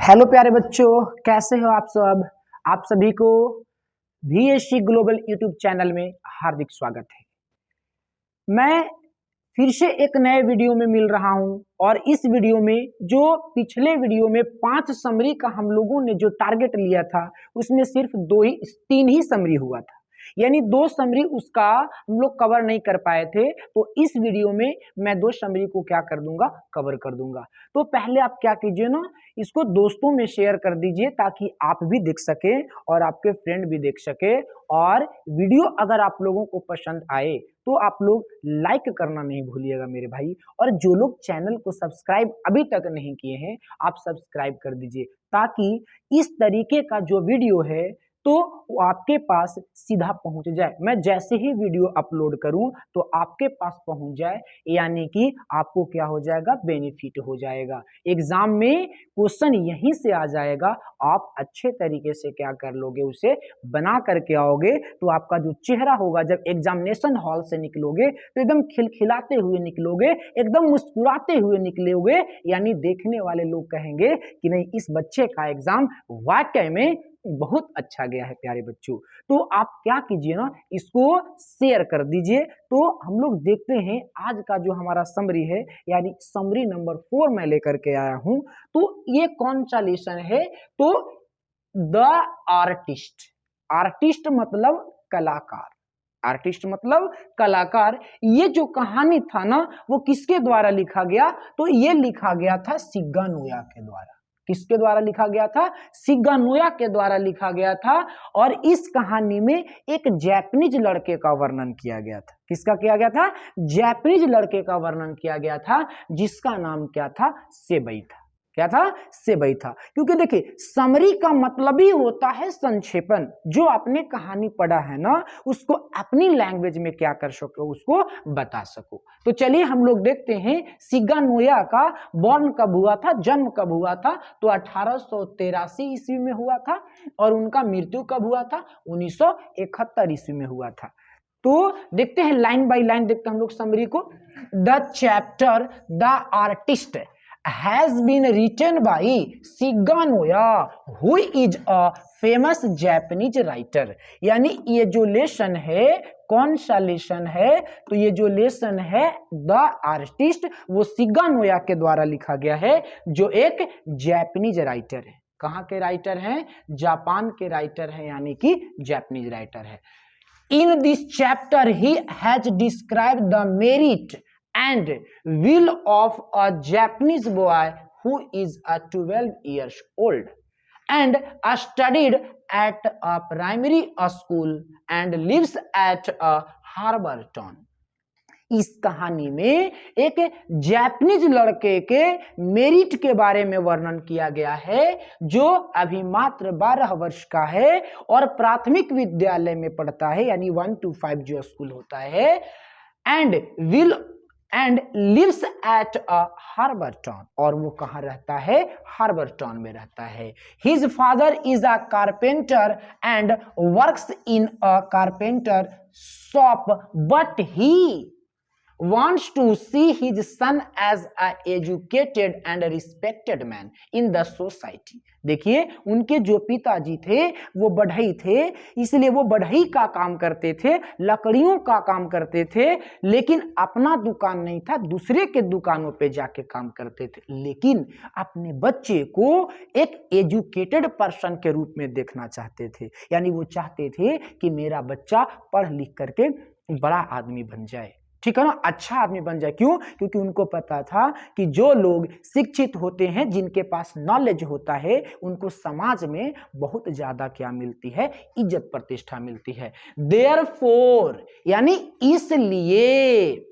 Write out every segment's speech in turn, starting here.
Hello प्यारे बच्चों, कैसे हो आप सब। आप सभी को VSC ग्लोबल यूट्यूब चैनल में हार्दिक स्वागत है। मैं फिर से एक नए वीडियो में मिल रहा हूं और इस वीडियो में जो पिछले वीडियो में 5 समरी का हम लोगों ने जो टारगेट लिया था उसमें सिर्फ 3 ही समरी हुआ था, यानी 2 समरी उसका हम लोग कवर नहीं कर पाए थे। तो इस वीडियो में मैं 2 समरी को क्या कर दूंगा, कवर कर दूंगा। तो पहले आप क्या कीजिए ना, इसको दोस्तों में शेयर कर दीजिए ताकि आप भी देख सके और आपके फ्रेंड भी देख सके। और वीडियो अगर आप लोगों को पसंद आए तो आप लोग लाइक करना नहीं भूलिएगा मेरे भाई। और जो लोग चैनल को सब्सक्राइब अभी तक नहीं किए हैं आप सब्सक्राइब कर दीजिए ताकि इस तरीके का जो वीडियो है तो वो आपके पास सीधा पहुंच जाए। मैं जैसे ही वीडियो अपलोड करूं तो आपके पास पहुंच जाए, यानी कि आपको क्या हो जाएगा, बेनिफिट हो जाएगा। एग्जाम में क्वेश्चन यहीं से आ जाएगा, आप अच्छे तरीके से क्या कर लोगे, उसे बना करके आओगे तो आपका जो चेहरा होगा जब एग्जामिनेशन हॉल से निकलोगे तो एकदम खिलखिलाते हुए निकलोगे, एकदम मुस्कुराते हुए निकलोगे। यानी देखने वाले लोग कहेंगे कि नहीं, इस बच्चे का एग्जाम वाकई में बहुत अच्छा गया है। प्यारे बच्चों, तो आप क्या कीजिए ना, इसको शेयर कर दीजिए। तो हम लोग देखते हैं आज का जो हमारा समरी है, यानी समरी नंबर 4 मैं लेकर के आया हूं। तो ये कौन सा लेसन है, तो द आर्टिस्ट। आर्टिस्ट मतलब कलाकार, आर्टिस्ट मतलब कलाकार। ये जो कहानी था ना वो किसके द्वारा लिखा गया, तो ये लिखा गया था सिग्गा नोया के द्वारा। किसके द्वारा लिखा गया था, सिग्गा नोया के द्वारा लिखा गया था। और इस कहानी में एक जापानीज लड़के का वर्णन किया गया था। किसका किया गया था, जापानीज लड़के का वर्णन किया गया था जिसका नाम क्या था, सेबई था। क्या था, सेबई था। क्योंकि देखिए समरी का मतलब ही होता है संक्षेपण। जो आपने कहानी पढ़ा है ना उसको अपनी लैंग्वेज में क्या कर सको, उसको बता सको। तो चलिए हम लोग देखते हैं सिग्गा नोया का बॉर्न कब हुआ था, जन्म कब हुआ था। तो 1883 ईस्वी में हुआ था और उनका मृत्यु कब हुआ था, 1971 ईस्वी में हुआ था। तो देखते हैं लाइन बाय लाइन, देखते हैं हम लोग समरी को। The chapter the artist has been written by Sigga Noya, who is a famous Japanese writer। यानी ये जो लेसन है, कौन सा लेसन है, तो ये जो लेसन है द आर्टिस्ट वो सिग्गा नोया के द्वारा लिखा गया है, जो एक जापानीज राइटर है। कहाँ के राइटर हैं, जापान के राइटर हैं, यानी कि जापानीज राइटर है। In this chapter he has described the merit and will of a Japanese boy who is a 12 years old and studied at a primary school and lives at a harbor town। इस कहानी में एक Japanese लड़के के merit के बारे में वर्णन किया गया है, जो अभी मात्र 12 वर्ष का है और प्राथमिक विद्यालय में पढ़ता है, यानी 1 to 5 जो स्कूल होता है। And lives at a harbour town, और वो कहाँ रहता है, हार्बर टाउन में रहता है। His father is a carpenter and works in a carpenter shop, but he wants to see his son as a educated and respected man in the society। देखिए उनके जो पिताजी थे वो बढ़ई थे, इसलिए वो बढ़ई का काम करते थे, लकड़ियों का काम करते थे, लेकिन अपना दुकान नहीं था, दूसरे के दुकानों पे जाके काम करते थे। लेकिन अपने बच्चे को एक एजुकेटेड पर्सन के रूप में देखना चाहते थे, यानी वो चाहते थे कि मेरा बच्चा पढ़ लिख करके बड़ा आदमी बन जाए, ठीक है ना, अच्छा आदमी बन जाए। क्यों, क्योंकि उनको पता था कि जो लोग शिक्षित होते हैं, जिनके पास नॉलेज होता है, उनको समाज में बहुत ज्यादा क्या मिलती है, इज्जत प्रतिष्ठा मिलती है। देयरफॉर यानी इसलिए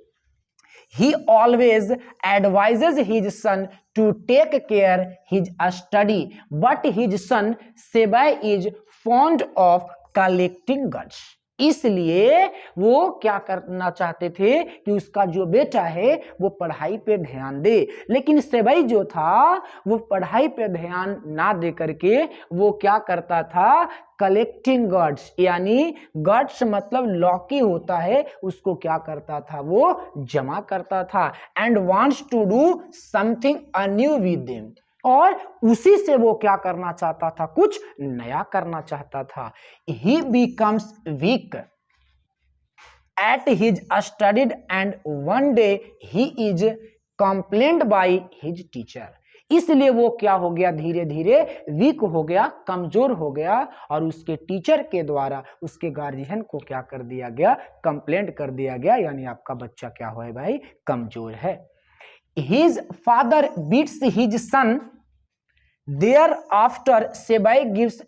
he always advises his son to take care his study, but his son Sebai is fond of collecting goods। इसलिए वो क्या करना चाहते थे कि उसका जो बेटा है वो पढ़ाई पे ध्यान दे, लेकिन सेबई जो था वो पढ़ाई पे ध्यान ना दे करके वो क्या करता था, कलेक्टिंग गॉड्स, यानी गॉड्स मतलब लौकी होता है, उसको क्या करता था, वो जमा करता था। And wants to do something a new with them, और उसी से वो क्या करना चाहता था, कुछ नया करना चाहता था। ही becomes week at his studied and one day he is complained by his teacher। इसलिए वो क्या हो गया, धीरे धीरे वीक हो गया, कमजोर हो गया और उसके टीचर के द्वारा उसके गार्जियन को क्या कर दिया गया, कंप्लेंट कर दिया गया, यानी आपका बच्चा क्या हो है भाई, कमजोर है। His father beats his son, thereafter सेबाई gives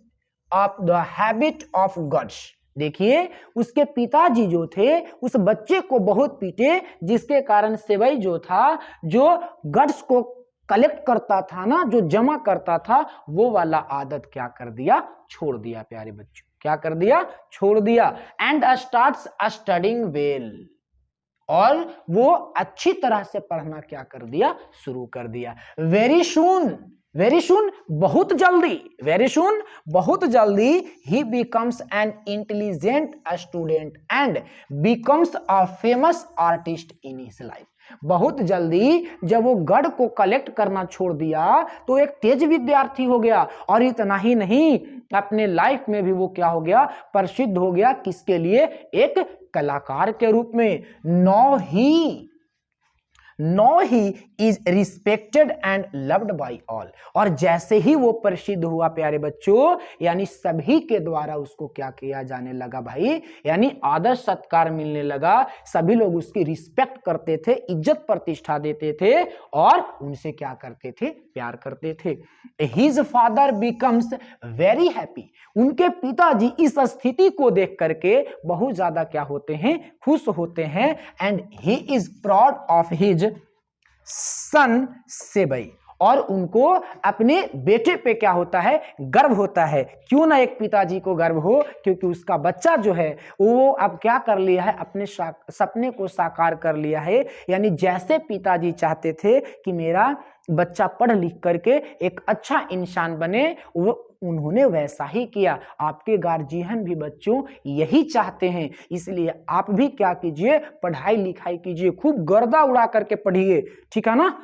up the habit of gods। देखिए उसके पिताजी जो थे उस बच्चे को बहुत पीटे, जिसके कारण सेवई जो था, जो गड्स को कलेक्ट करता था ना, जो जमा करता था, वो वाला आदत क्या कर दिया, छोड़ दिया। प्यारे बच्चों, क्या कर दिया, छोड़ दिया। एंड स्टार्ट्स स्टडिंग वेल, और वो अच्छी तरह से पढ़ना क्या कर दिया, शुरू कर दिया। वेरी सून, वेरी सून बहुत जल्दी, वेरी सून बहुत जल्दी, ही becomes an intelligent student and becomes a famous artist in his life. बहुत जल्दी जब वो गढ़ को कलेक्ट करना छोड़ दिया तो एक तेज विद्यार्थी हो गया, और इतना ही नहीं, अपने लाइफ में भी वो क्या हो गया, प्रसिद्ध हो गया। किसके लिए, एक कलाकार के रूप में। No he is respected and loved by all, और जैसे ही वो प्रसिद्ध हुआ प्यारे बच्चों, यानी सभी के द्वारा उसको क्या किया जाने लगा भाई, यानी आदर सत्कार मिलने लगा। सभी लोग उसकी रिस्पेक्ट करते थे, इज्जत प्रतिष्ठा देते थे और उनसे क्या करते थे, प्यार करते थे। His father becomes very happy, उनके पिताजी इस स्थिति को देख करके बहुत ज्यादा क्या होते हैं, खुश होते हैं। And he is proud of his son Sebai, और उनको अपने बेटे पे क्या होता है, गर्व होता है। क्यों ना एक पिताजी को गर्व हो, क्योंकि उसका बच्चा जो है वो अब क्या कर लिया है, अपने सपने को साकार कर लिया है। यानी जैसे पिताजी चाहते थे कि मेरा बच्चा पढ़ लिख करके एक अच्छा इंसान बने, वो उन्होंने वैसा ही किया। आपके गार्जियन भी बच्चों यही चाहते हैं, इसलिए आप भी क्या कीजिए, पढ़ाई लिखाई कीजिए, खूब गर्दा उड़ा करके पढ़िए, ठीक है ना।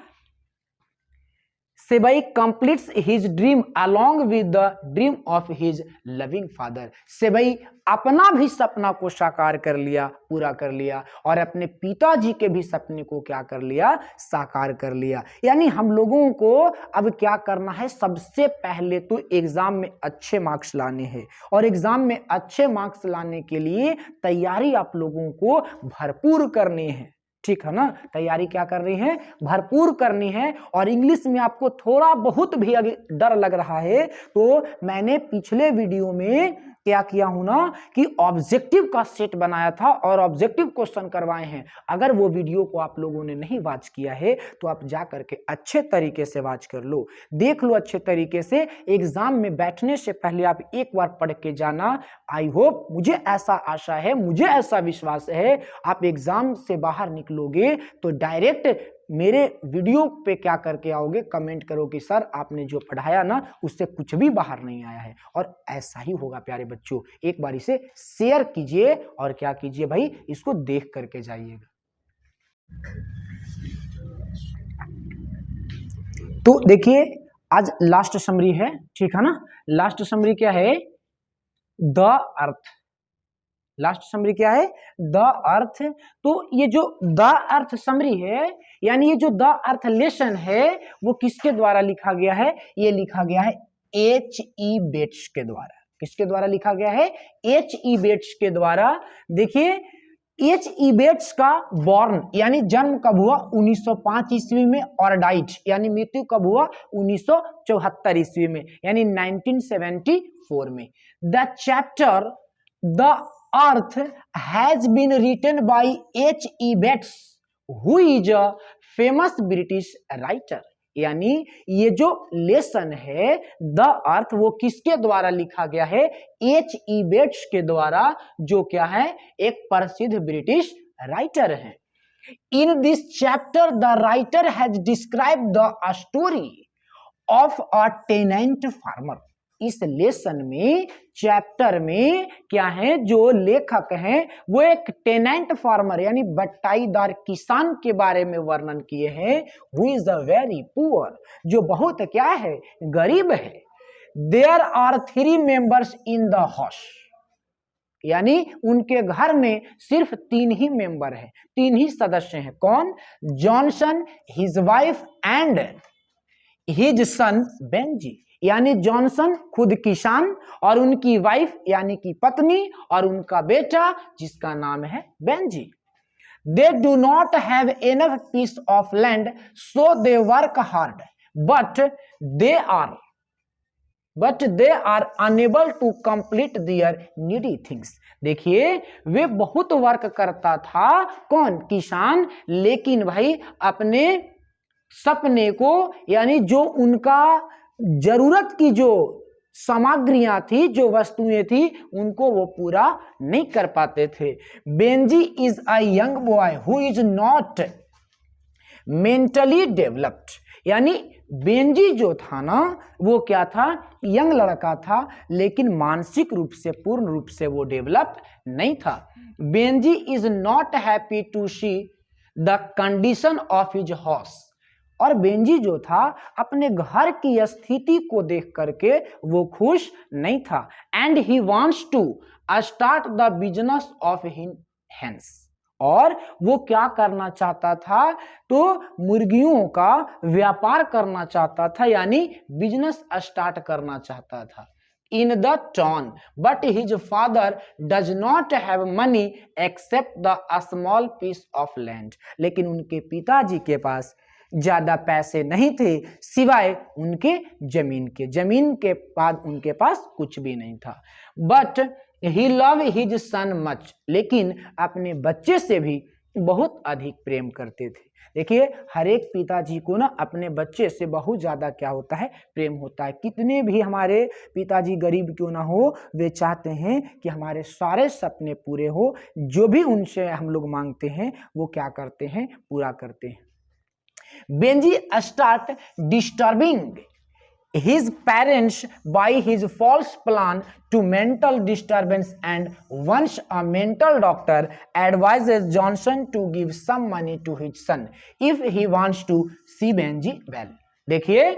Sebai completes his dream along with the dream of his loving father. Sebai अपना भी सपना को साकार कर लिया, पूरा कर लिया, और अपने पिताजी के भी सपने को क्या कर लिया, साकार कर लिया। यानी हम लोगों को अब क्या करना है, सबसे पहले तो एग्जाम में अच्छे मार्क्स लाने हैं, और एग्जाम में अच्छे मार्क्स लाने के लिए तैयारी आप लोगों को भरपूर करनी है, ठीक है ना। तैयारी क्या कर रही है, भरपूर करनी है। और इंग्लिश में आपको थोड़ा बहुत भी अगर डर लग रहा है तो मैंने पिछले वीडियो में क्या किया हूं ना, कि ऑब्जेक्टिव का सेट बनाया था और ऑब्जेक्टिव क्वेश्चन करवाए हैं। अगर वो वीडियो को आप लोगों ने नहीं वॉच किया है तो आप जा करके अच्छे तरीके से वॉच कर लो, देख लो अच्छे तरीके से। एग्जाम में बैठने से पहले आप एक बार पढ़ के जाना। आई होप, मुझे ऐसा आशा है, मुझे ऐसा विश्वास है, आप एग्जाम से बाहर निकलोगे तो डायरेक्ट मेरे वीडियो पे क्या करके आओगे, कमेंट करो कि सर आपने जो पढ़ाया ना उससे कुछ भी बाहर नहीं आया है। और ऐसा ही होगा प्यारे बच्चों। एक बार इसे शेयर कीजिए और क्या कीजिए भाई, इसको देख करके जाइएगा। तो देखिए आज लास्ट समरी है, ठीक है ना। लास्ट समरी क्या है, द अर्थ। लास्ट समरी क्या है, द अर्थ। तो ये जो द अर्थ समरी है, यानी ये जो द अर्थ लेसन है, वो किसके द्वारा लिखा गया है, ये लिखा गया है H.E. बेट्स के द्वारा। किसके द्वारा लिखा गया है, H.E. बेट्स के द्वारा। देखिए H.E. बेट्स का बॉर्न यानी जन्म कब हुआ, 1905 ईस्वी में, और डाइट यानी मृत्यु कब हुआ, 1974 ईस्वी में, यानी 1974 में। The chapter the earth has been written by H.E. Bates, who is a famous British writer। यानी ये जो लेसन है द अर्थ, वो किसके द्वारा लिखा गया है, H.E. बेट्स के द्वारा, जो क्या है, एक प्रसिद्ध ब्रिटिश राइटर है। In this chapter the writer has described the story of a tenant farmer. इस लेसन में, चैप्टर में क्या है, जो लेखक हैं वो एक टेनेंट फार्मर यानी बटाईदार किसान के बारे में वर्णन किए हैं। Who is a very poor, जो बहुत क्या है, गरीब है। There are 3 members in the house, यानी उनके घर में सिर्फ 3 ही मेंबर हैं, 3 ही सदस्य हैं। कौन? Johnson, his wife and his son Benji, यानी जॉनसन खुद किसान और उनकी वाइफ यानी कि पत्नी और उनका बेटा जिसका नाम है Benji. They do not have enough piece of land so they work hard but they are unable to complete their needy things. देखिए वे बहुत वर्क करता था, कौन? किसान, लेकिन भाई अपने सपने को यानी जो उनका जरूरत की जो सामग्रियां थी, जो वस्तुएं थी, उनको वो पूरा नहीं कर पाते थे। Benji is a young boy who is not mentally developed, यानी बेंजी जो था ना वो क्या था? यंग लड़का था, लेकिन मानसिक रूप से पूर्ण रूप से वो डेवलप नहीं था। Benji is not happy to see the condition of his house, और बेंजी जो था अपने घर की स्थिति को देख करके वो खुश नहीं था। And he wants to start the business of hens, और वो क्या करना चाहता था? तो मुर्गियों का व्यापार करना चाहता था, यानी बिजनेस स्टार्ट करना चाहता था। In the town but his father does not have money except the small piece of land, लेकिन उनके पिताजी के पास ज्यादा पैसे नहीं थे सिवाय उनके जमीन के बाद उनके पास कुछ भी नहीं था। But he love his son much, लेकिन अपने बच्चे से भी बहुत अधिक प्रेम करते थे। देखिए हर एक पिताजी को ना अपने बच्चे से बहुत ज्यादा क्या होता है? प्रेम होता है। कितने भी हमारे पिताजी गरीब क्यों ना हो, वे चाहते हैं कि हमारे सारे सपने पूरे हो, जो भी उनसे हम लोग मांगते हैं वो क्या करते हैं? पूरा करते हैं। Benji start disturbing his parents by his false plan to mental disturbance, and once a mental doctor advises Johnson to give some money to his son if he wants to see Benji well। देखिए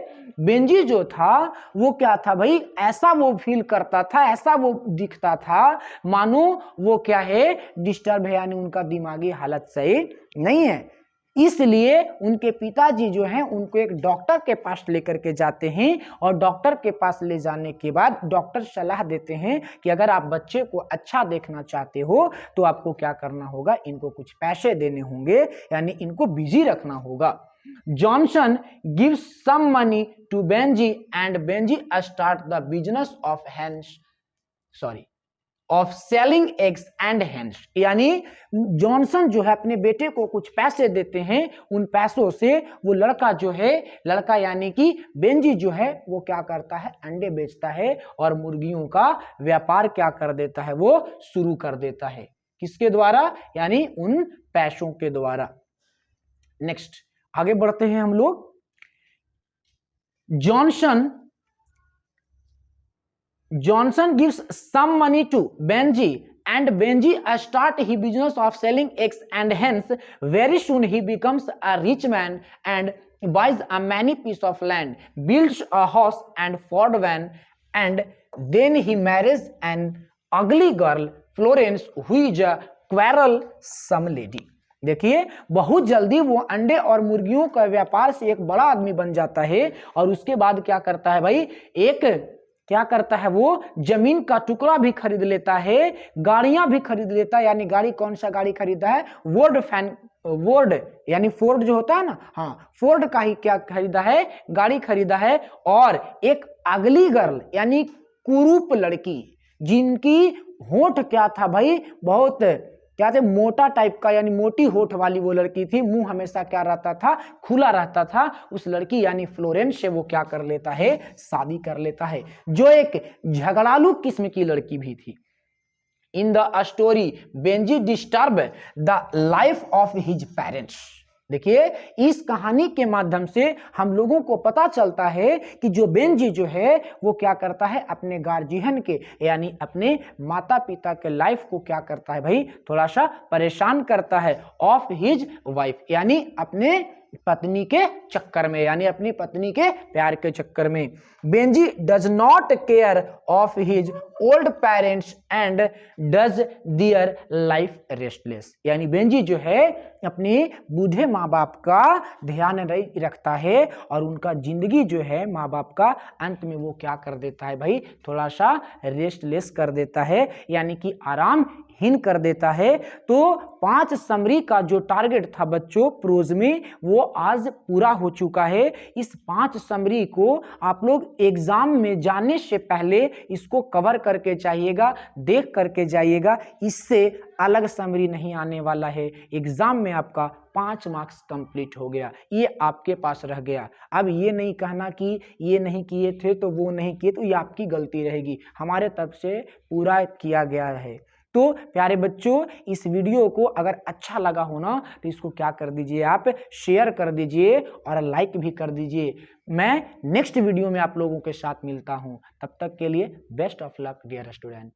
Benji जो था वो क्या था भाई? ऐसा वो feel करता था, ऐसा वो दिखता था मानो वो क्या है? डिस्टर्ब है, यानी उनका दिमागी हालत सही नहीं है। इसलिए उनके पिताजी जो हैं उनको एक डॉक्टर के पास लेकर के जाते हैं, और डॉक्टर के पास ले जाने के बाद डॉक्टर सलाह देते हैं कि अगर आप बच्चे को अच्छा देखना चाहते हो तो आपको क्या करना होगा? इनको कुछ पैसे देने होंगे, यानी इनको बिजी रखना होगा। Johnson gives some money to Benji and Benji start the business of selling eggs and hens, यानी जॉनसन जो है अपने बेटे को कुछ पैसे देते हैं, उन पैसों से वो लड़का यानी कि बेंजी जो है वो क्या करता है? अंडे बेचता है और मुर्गियों का व्यापार क्या कर देता है? वो शुरू कर देता है। किसके द्वारा? यानी उन पैसों के द्वारा। नेक्स्ट आगे बढ़ते हैं हम लोग। Johnson gives some money to Benji and Benji start his business of selling eggs and hens. Very soon he becomes a rich man and buys a many piece of land, builds a house and Ford van, and then he marries an ugly girl, Florence, who is a quarrelsome lady। देखिए बहुत जल्दी वो अंडे और मुर्गियों का व्यापार से एक बड़ा आदमी बन जाता है, और उसके बाद क्या करता है भाई? क्या करता है? वो जमीन का टुकड़ा भी खरीद लेता है, गाड़ियां भी खरीद लेता है। यानी गाड़ी, कौन सा गाड़ी खरीदा है? वोर्ड यानी फोर्ड जो होता है ना, हाँ, फोर्ड का ही क्या खरीदा है? गाड़ी खरीदा है। और एक अगली गर्ल यानी कुरूप लड़की, जिनकी होठ क्या था भाई? बहुत क्या थे? मोटा टाइप का, यानी मोटी होठ वाली वो लड़की थी, मुंह हमेशा क्या रहता था? खुला रहता था। उस लड़की यानी फ्लोरेंस से वो क्या कर लेता है? शादी कर लेता है, जो एक झगड़ालू किस्म की लड़की भी थी। In the story Benji disturb the life of his parents, देखिए, इस कहानी के माध्यम से हम लोगों को पता चलता है कि जो बेंजी जो है वो क्या करता है, अपने गार्जियन के यानी अपने माता पिता के लाइफ को क्या करता है भाई, थोड़ा सा परेशान करता है ऑफ हिज वाइफ, यानी अपने पत्नी के चक्कर में, यानी अपनी पत्नी के प्यार के चक्कर में। Benji does not care of his old parents and does their life restless, यानी बेंजी जो है अपने बूढ़े माँ बाप का ध्यान नहीं रखता है और उनका जिंदगी जो है माँ बाप का अंत में वो क्या कर देता है भाई, थोड़ा सा रेस्टलेस कर देता है, यानी कि आरामहीन कर देता है। तो 5 समरी का जो टारगेट था बच्चों प्रोज में वो आज पूरा हो चुका है। इस 5 समरी को आप लोग एग्जाम में जाने से पहले इसको कवर करके जाइएगा, देख करके जाइएगा, इससे अलग समरी नहीं आने वाला है। एग्जाम में आपका 5 मार्क्स कंप्लीट हो गया, ये आपके पास रह गया। अब ये नहीं कहना कि ये नहीं किए थे तो वो नहीं किए, तो ये आपकी गलती रहेगी, हमारे तरफ से पूरा किया गया है। तो प्यारे बच्चों, इस वीडियो को अगर अच्छा लगा हो ना तो इसको क्या कर दीजिए, आप शेयर कर दीजिए और लाइक भी कर दीजिए। मैं नेक्स्ट वीडियो में आप लोगों के साथ मिलता हूं, तब तक के लिए best of luck dear student.